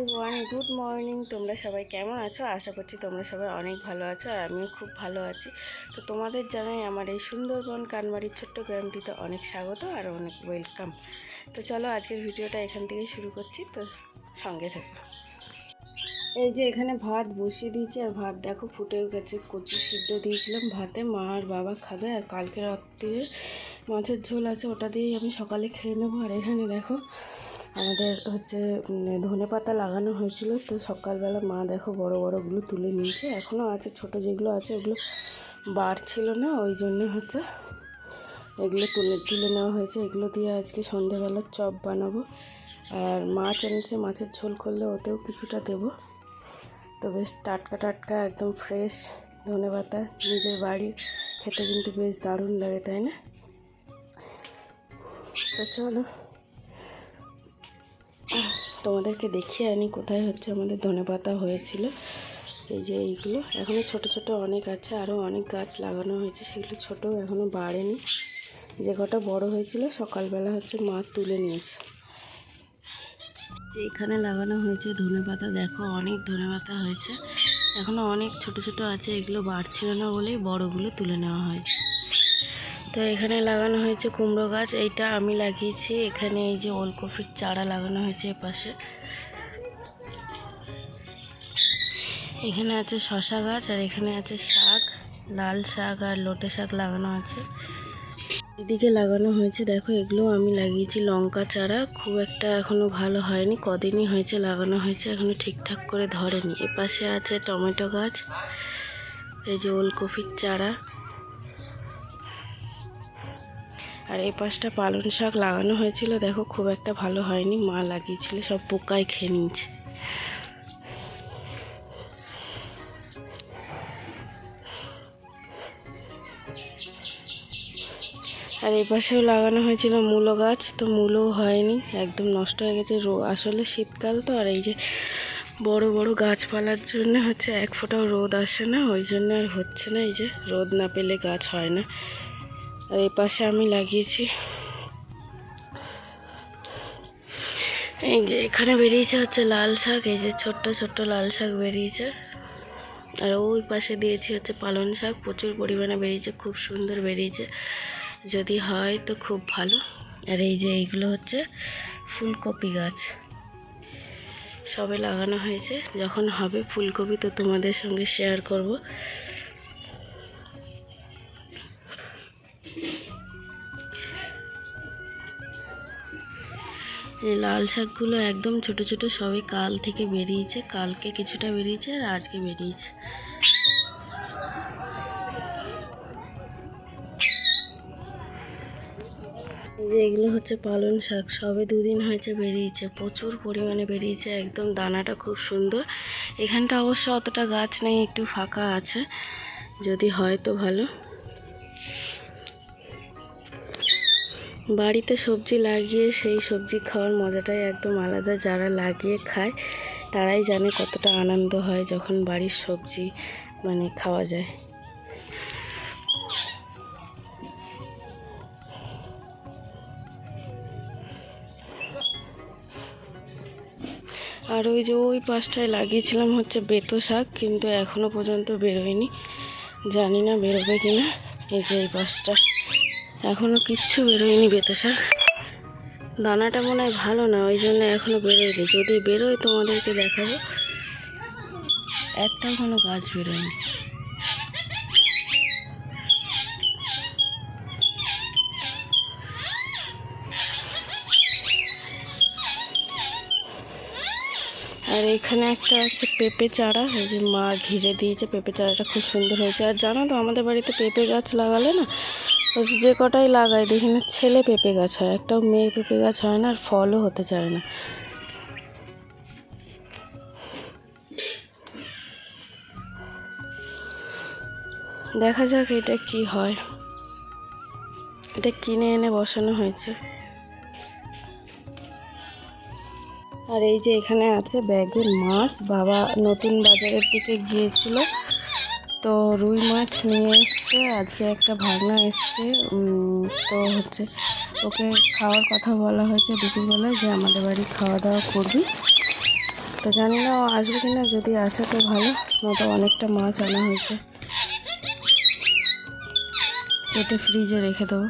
Everyone, good morning. তোমরা সবাই কেমন আছো? আশা করছি তোমরা সবাই অনেক ভালো আছো, আর আমিও খুব ভালো আছি। তো তোমাদের জানাই আমার এই সুন্দরবন কানমারির ছোট্ট গ্রামটিতে অনেক স্বাগত আর অনেক ওয়েলকাম। তো চলো আজকের ভিডিওটা এখান থেকেই শুরু করছি, তো সঙ্গে থাকো। এই যে এখানে ভাত বসিয়ে দিয়েছি, আর ভাত দেখো ফুটেও গেছে। কচু সিদ্ধ দিয়েছিলাম ভাতে, মা আর বাবা খাবে, আর কালকে রাত্রিরে মাছের ঝোল আছে, ওটা দিয়েই আমি সকালে খেয়ে নেবো। আর এখানে দেখো আমাদের ধনেপাতা লাগানো হয়েছিল, তো সকালবেলা মা দেখো বড় বড়গুলো তুলে নিয়েছে, এখনও আছে, ছোট যেগুলো আছে ওগুলো বাড়ছিল না, ওই জন্য এগুলো তুলে নেওয়া হয়েছে। এগুলো দিয়ে আজকে সন্ধ্যেবেলার চপ বানাবো। আর মাছ এনেছে, মাছের ঝোল করলে ওতেও কিছুটা দেবো। তো বেশ টাটকা টাটকা একদম ফ্রেশ ধনেপাতা, নিজের বাড়ির খেতে কিন্তু বেশ দারুণ লাগে, তাই না? তো চলো তোমাদেরকে দেখিয়ে আনি কোথায় আমাদের ধনেপাতা হয়েছিল। এই যে এইগুলো এখনও ছোট ছোট অনেক আছে, আরও অনেক গাছ লাগানো হয়েছে, সেগুলো ছোট, এখনও বাড়েনি। যে কটা বড় হয়েছিল সকালবেলা মা তুলে নিয়েছে। যে এখানে লাগানো হয়েছে ধনেপাতা, দেখো অনেক ধনেপাতা হয়েছে, এখনও অনেক ছোট ছোট আছে, এগুলো বাড়ছিল না বলেই বড়গুলো তুলে নেওয়া হয়েছে। তো এখানে লাগানো হয়েছে কুমড়ো গাছ, এইটা আমি লাগিয়েছি। এখানে এই যে ওলকপির চারা লাগানো হয়েছে এপাশে। এখানে আছে শশা গাছ, আর এখানে আছে শাক, লাল শাক আর লোটে শাক লাগানো আছে। এদিকে লাগানো হয়েছে দেখো, এগুলো আমি লাগিয়েছি লঙ্কা চারা, খুব একটা এখনও ভালো হয়নি, কদিনই হয়েছে লাগানো হয়েছে, এখনও ঠিকঠাক করে ধরেনি। এপাশে আছে টমেটো গাছ, এই যে ওলকপির চারা, আর এই পাশটা পালং শাক লাগানো হয়েছিল, দেখো খুব একটা ভালো হয়নি, মা লাগিয়েছিল, সব পোকায় খেয়ে নিয়েছে। আর এই পাশেও লাগানো হয়েছিল মূলো গাছ, তো মূলও হয়নি, একদম নষ্ট হয়ে গেছে। আসলে শীতকাল তো, আর এই যে বড় বড় গাছপালার জন্য এক ফোঁটাও রোদ আসে না, ওই জন্য আর হচ্ছে না। এই যে রোদ না পেলে গাছ হয় না। আর এই পাশে আমি লাগিয়েছি, এই যে এখানে বেরিয়েছে লাল শাক, এই যে ছোট্ট ছোট্ট লাল শাক বেরিয়েছে। আর ওই পাশে দিয়েছি পালং শাক, প্রচুর পরিমাণে বেরিয়েছে, খুব সুন্দর বেরিয়েছে, যদি হয় তো খুব ভালো। আর এই যে এইগুলো ফুলকপি গাছ, সবে লাগানো হয়েছে, যখন হবে ফুলকপি তো তোমাদের সঙ্গে শেয়ার করব। এই লাল শাকগুলো একদম ছোট ছোট, সবে কাল থেকে বেরিয়েছে, কালকে কিছুটা বেরিয়েছে আর আজকে বেরিয়েছে। এই যে এগুলো পালং শাক, সবে দুদিন হয়েছে বেরিয়েছে, প্রচুর পরিমাণে বেরিয়েছে, একদম দানাটা খুব সুন্দর। এখানটা অবশ্য অতটা গাছ নেই, একটু ফাঁকা আছে, যদি হয় তো ভালো। বাড়িতে সবজি লাগিয়ে সেই সবজি খাওয়ার মজাটাই একদম আলাদা, যারা লাগিয়ে খায় তারাই জানে কতটা আনন্দ হয় যখন বাড়ির সবজি খাওয়া যায়। আর ওই যে ওই পাশটায় লাগিয়েছিলাম বেতো শাক, কিন্তু এখনও পর্যন্ত বেরোয়নি, জানি না বেরোবে কিনা। এই যে এই পাশটা এখনও কিচ্ছু বেরোয়নি বেতো শাক, দানাটা মনে হয় ভালো না, ওই জন্য এখনও বেরোয়নি, যদি বেরোয় তোমাদেরকে দেখাবো। একটাও কোনো গাছ বেরোয়নি। আর এখানে একটা আছে পেঁপে চারা, এই যে মা ঘিরে দিয়েছে, পেঁপে চারাটা খুব সুন্দর হয়েছে। আর জানো তো আমাদের বাড়িতে পেঁপে গাছ লাগালে না, যে কটাই লাগায় দেখি না ছেলে পেঁপে গাছ হয়, একটাও মেয়ে পেঁপে গাছ হয় না, আর ফলও হতে চায় না। দেখা যাক এটা কি হয়, এটা কিনে এনে বসানো হয়েছে। আর এই যে এখানে আছে ব্যাগের মাছ, বাবা নতুন বাজারের দিকে গিয়েছিল, তো রুই মাছ নিয়ে এসছে, আজকে একটা ভাগনা এসছে, তো ওকে খাওয়ার কথা বলা হয়েছে দুপুরবেলায়, যে আমাদের বাড়ি খাওয়া দাওয়া করবি। তো জানি না ও আসবে কি না, যদি আসে তো ভালো, নয়তো অনেকটা মাছ আনা হয়েছে, কেটে ফ্রিজে রেখে দেবো।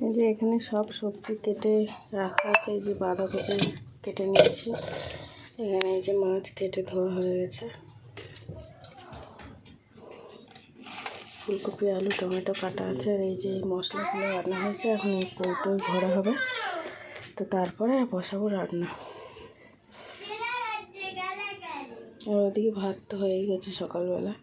এই যে এখানে সব সবজি কেটে রাখা আছে, এই যে বাঁধাকপি কেটে নিয়েছি, এখানে এই যে মাছ কেটে ধোয়া হয়ে গেছে, ফুলকপি আলু টমেটো কাটা আছে, আর এই যে এই মশলাগুলো রান্না হয়েছে, এখন এই কৌটোয় ভরা হবে, তো তারপরে বসাবো রান্না। আর ওদিকে ভাত তো হয়েই গেছে সকালবেলা।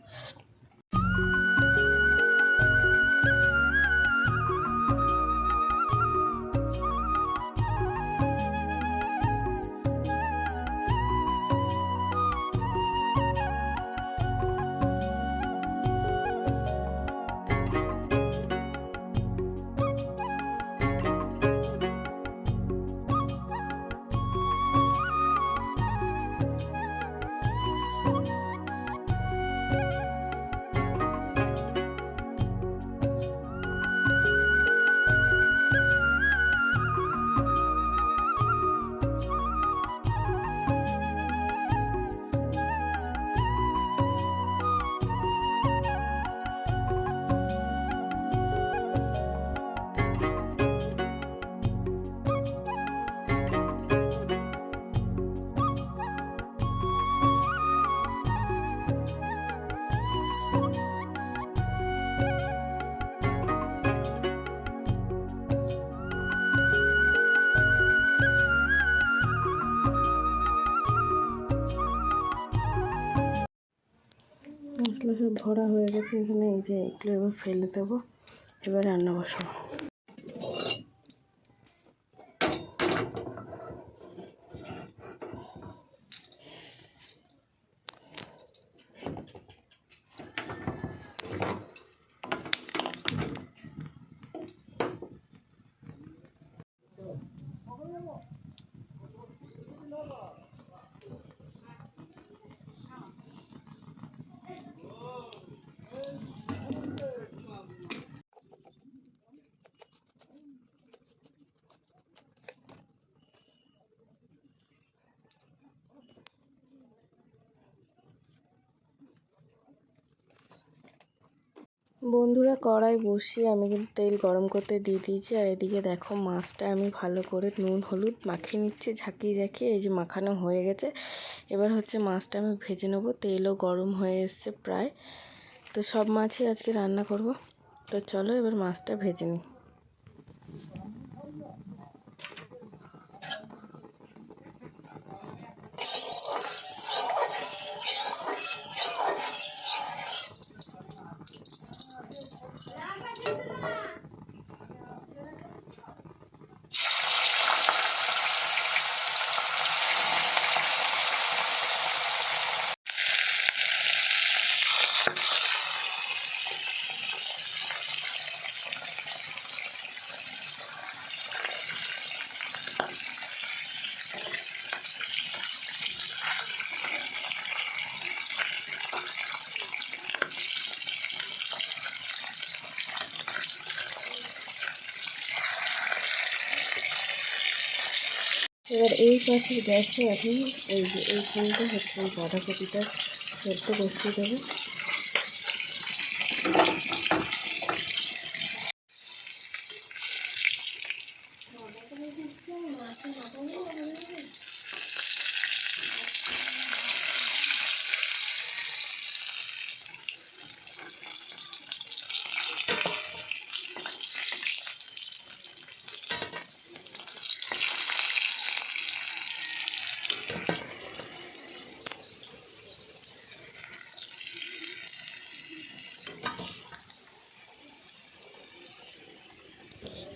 মশলা সব ভরা হয়ে গেছে এখানে, এই যে এগুলো এবার ফেলে দেবো, এবার রান্না বসাবো। বন্ধুরা, কড়াই বসিয়ে আমি কিন্তু তেল গরম করতে দিয়ে দিয়েছি, আর এদিকে দেখো মাছটা আমি ভালো করে নুন হলুদ মাখিয়ে নিচ্ছি, ঝাঁকিয়ে ঝাঁকিয়ে। এই যে মাখানো হয়ে গেছে, এবার হচ্ছে মাছটা আমি ভেজে নেবো। তেলও গরম হয়ে এসছে প্রায়, তো সব মাছই আজকে রান্না করব। তো চলো এবার মাছটা ভেজে নিই। এবার এই পাশের গ্যাসে এখন এই যে এইখানটা হচ্ছে বাঁধাকপিটা সেদ্ধ বসিয়ে দেবো।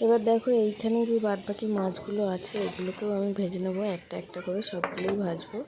এবার দেখো এইখানে যে বাদবাকি মাছগুলো আছে এগুলোকেও আমি ভেজে নেবো, একটা একটা করে সবগুলোই ভাজবো।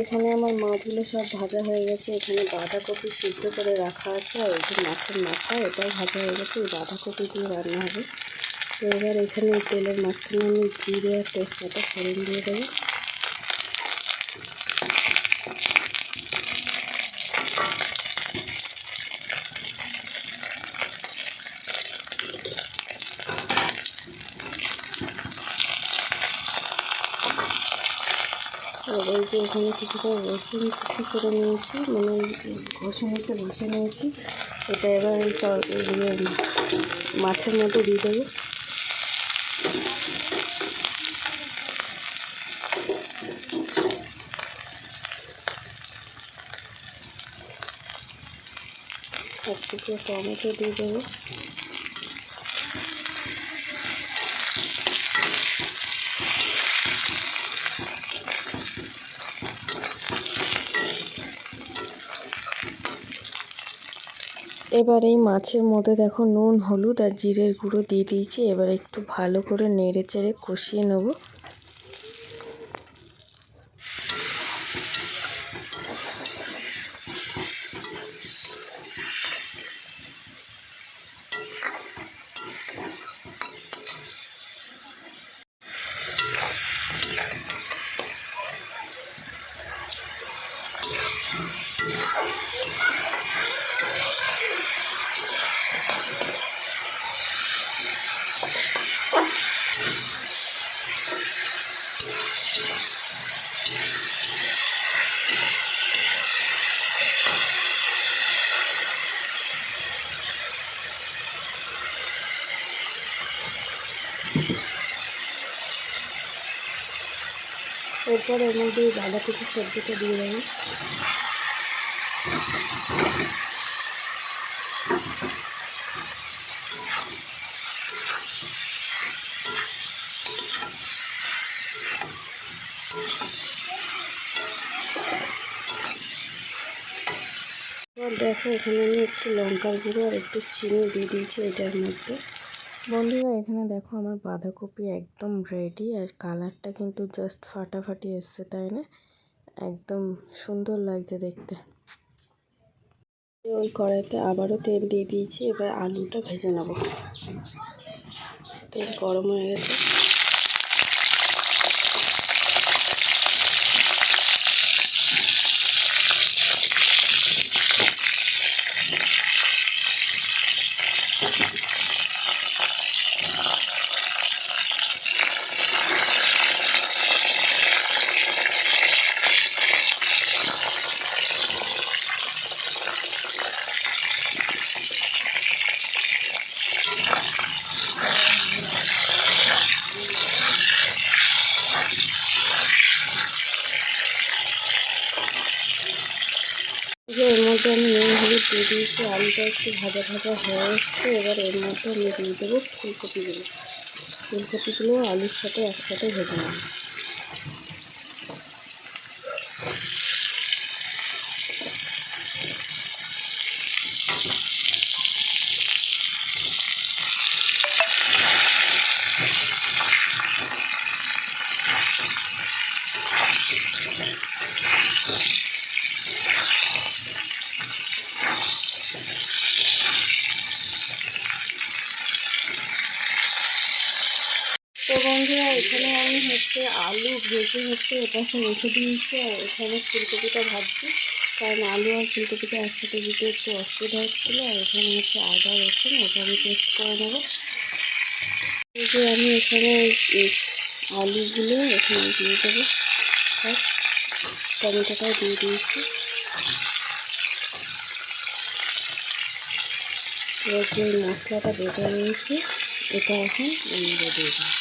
এখানে আমার মাছগুলো সব ভাজা হয়ে গেছে। এখানে বাঁধাকপি সিদ্ধ করে রাখা আছে, আর এই যে মাছের মাথা এটাও ভাজা হয়ে গেছে। এই বাঁধাকপি দিয়ে রান্না হবে। তো এবার এখানে তেলের মাঝখানে আমি জিরে আর তেজপাতা ফোড়ন দিয়ে দেবো। আর এই যে এখানে কিছুটা রসুন কুচি করে নিয়েছি, মানে ঘষে বসে নিয়েছি। এটা এবার এই মাছের মধ্যে দিয়ে দেবো। এক টুকরো টমেটো দিয়ে দেবো। এবার এই মাছের মধ্যে দেখো নুন, হলুদ আর জিরের গুঁড়ো দিয়ে দিয়েছি। এবার একটু ভালো করে নেড়ে চেড়ে কষিয়ে নেব। এরপর এর মধ্যে বাঁধাকপি সবজিটা দিয়ে দেবো। এবার দেখো এখানে আমি একটু লঙ্কার গুঁড়ো আর একটু চিনি দিয়ে দিয়েছি এটার মধ্যে। বন্ধুরা এখানে দেখো আমার বাঁধাকপি একদম রেডি, আর কালারটা কিন্তু জাস্ট ফাটাফাটি এসছে, তাই না? একদম সুন্দর লাগছে দেখতে। ওই কড়াইতে আবারও তেল দিয়ে দিয়েছি। এবার আলুটা ভেজে নেব। তেল গরম হয়ে গেছে। এর মধ্যে আমি নুন হলুদ দিয়ে দিয়েছি। আলুটা একটু ভাজা ভাজা হয়ে এসছে। এবার এর মধ্যে আমি দিয়ে দেবো ফুলকপিগুলো আলুর সাথে একসাথে ভেজে নেব। তো বন্ধুরা এখানে আমি আলু ভেজে এপাশে রেখে দিয়েছি, আর এখানে ফুলকপিটা ভাজছি। কারণ আলু আর ফুলকপিটা একসাথে দিতে একটু অসুবিধা হচ্ছিলো। আর এখানে আদা রসুন ওটা আমি পেস্ট করে নেবো। এই যে আমি এখানে আলুগুলো এখানে দিয়ে দেবো, আর টমেটোটাও দিয়ে দিয়েছি। এবার যে মশলাটা বেটে নিয়েছি এটা এখন এর মধ্যে দিয়ে দিই।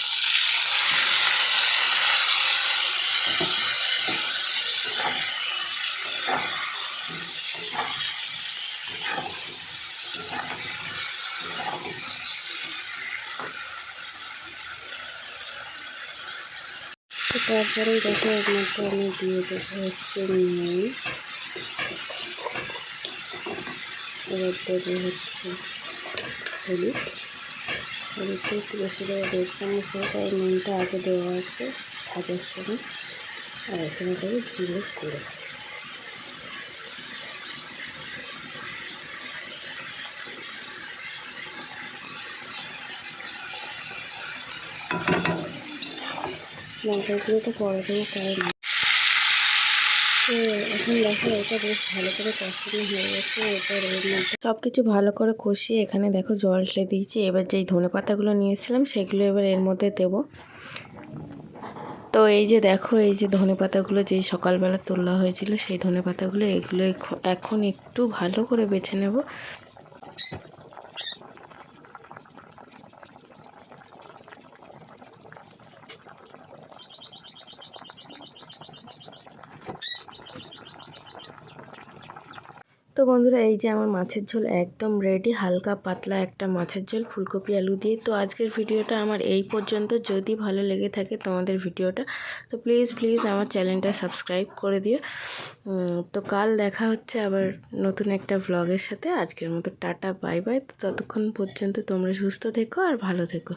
তো তারপরে দেখো এর মধ্যে আমি দিয়ে দেবো হচ্ছে নুন, এবার দেবো হচ্ছে হলুদ। হলুদটা একটু বেশি দেবো, 1.5 চামচ হবে, তাই নুনটা আগে দেওয়া আছে ভাজার সময়। আর এখানে দেবো জিরে গুঁড়ো। লঙ্কার গুঁড়োটা পরে দেবো, কারণ তো এখন দেখো এটা বেশ ভালো করে কষানো হয়ে গেছে। এবার এর মধ্যে সব কিছু ভালো করে কষিয়ে এখানে দেখো জল ঢেলে দিয়েছি। এবার যেই ধনেপাতাগুলো নিয়েছিলাম সেগুলো এবার এর মধ্যে দেব। তো এই যে দেখো, এই যে ধনেপাতাগুলো যেই সকালবেলা তোলা হয়েছিল সেই ধনেপাতাগুলো, এগুলো এখন একটু ভালো করে বেছে নেব। তো বন্ধুরা, এই যে আমার মাছের ঝোল একদম রেডি, হালকা পাতলা একটা মাছের ঝোল ফুলকপি আলু দিয়ে। তো আজকের ভিডিওটা আমার এই পর্যন্ত। যদি ভালো লেগে থাকে তোমাদের ভিডিওটা, তো প্লিজ আমার চ্যানেলটা সাবস্ক্রাইব করে দিও। তো কাল দেখা হচ্ছে আবার নতুন একটা ব্লগের সাথে। আজকের মতো টাটা, বাই বাই। তো ততক্ষণ পর্যন্ত তোমরা সুস্থ থেকো আর ভালো থেকো।